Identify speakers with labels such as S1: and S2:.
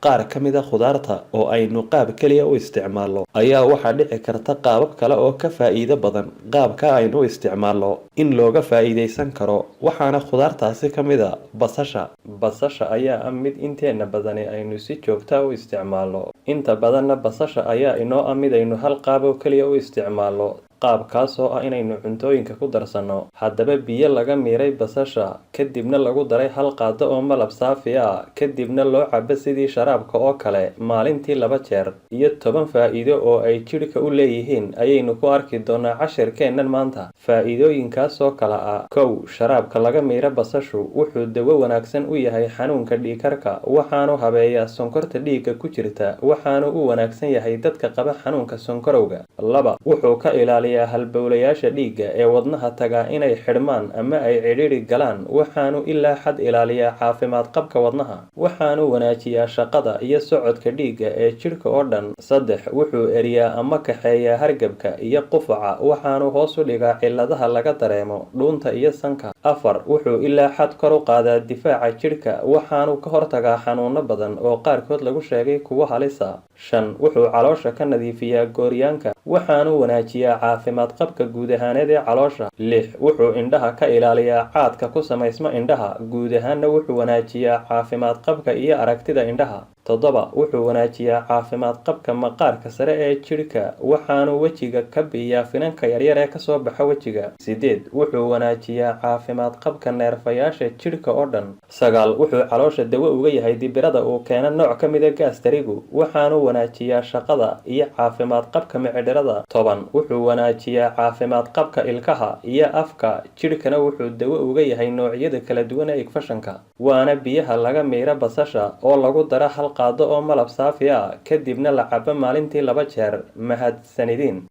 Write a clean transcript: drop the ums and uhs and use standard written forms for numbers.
S1: qaar ka mid ah khudaarta oo aynu qaab kaliya u isticmaalno ayaa waxaa dhici karta qaabab kale oo ka faa'iido badan qaabka aynu u isticmaalno in looga faa'iideysan karo. Waxaana khudaartaasi ka mid ah basasha ayaa ah mid inteena badani aynu si joogto ah u isticmaalno. Inta badanna basasha ayaa inoo ah mid aynu hal qaab oo kaliya u isticmaalno, qaabkaas oo ah inaynu cuntooyinka ku darsanno. Haddaba biyo laga miiray basasha kadibna lagu daray hal qaado oo malab saafi ah kadibna loo cabo sidii sharaabka oo kale maalintii 2 jeer, iyo 10 faa'iido oo ay jidhka u leeyihiin ayaynu ku arki doonaa casharkeennan maanta. Faa'iidooyinkaas oo kala ah: 1. Sharaabka laga miira basashu wuxuu dawo wanaagsan u yahay xanuunka dhiigkarka, waxaanu habeeyaa sonkorta dhiigga ku jirta, waxaanu u wanaagsan yahay dadka qaba xanuunka sonkorowga. 2. Wuxuu ka ilaaliyaa halbowlayaasha dhiigga ee wadnaha taga inay xidhmaan ama ay cidhiidhi galaan, waxaanu ilaa xad ilaaliyaa caafimaad qabka wadnaha, waxaanu wanaajiyaa shaqada iyo socodka dhiigga ee jidhka oo dhan. 3. Wuxuu eriyaa ama kaxeeyaa hargabka iyo qufaca, waxaanu hoos u dhigaa cilladaha laga dareemo dhuunta iyo sanka. 4. Wuxuu ilaa xad kor u qaadaa difaaca jidhka, waxaanu ka hortagaa xanuuno badan oo qaarkood lagu sheegay kuwo halis ah. 5. Wuxuu caloosha ka nadiifiyaa gooryaanka, waxaanu wanaajiyaa caafimaad qabka guud ahaaneed ee caloosha. 6. Wuxuu indhaha ka ilaaliyaa caadka ku samaysma indhaha, guud ahaanna wuxuu wanaajiyaa caafimaad qabka iyo aragtida indhaha. 7. Wuxuu wanaajiyaa caafimaad qabka maqaarka sare ee jidhka, waxaanu wejiga ka bi'iyaa finanka yaryar ee kasoo baxa wejiga. 8. Wuxuu wanaajiyaa caafimaad qabka neerfayaasha jidhka oo dhan. 9. Wuxuu caloosha dawo uga yahay dibirada uu keeno nooc ka mid ah gaastarigu, waxaanu wanaajiyaa shaqada iyo caafimaad qabka mindhicirada. 10. Wuxuu wanaajiyaa caafimaad qabka ilkaha iyo afka, jidhkana wuxuu dawo uga yahay noocyada kala duwan ee infekshanka. Waana biyaha laga miira basasha oo lagu daro hal qaado oo malab saafi ah kadibna la cabo maalintii 2 jeer. Mahadsanidin.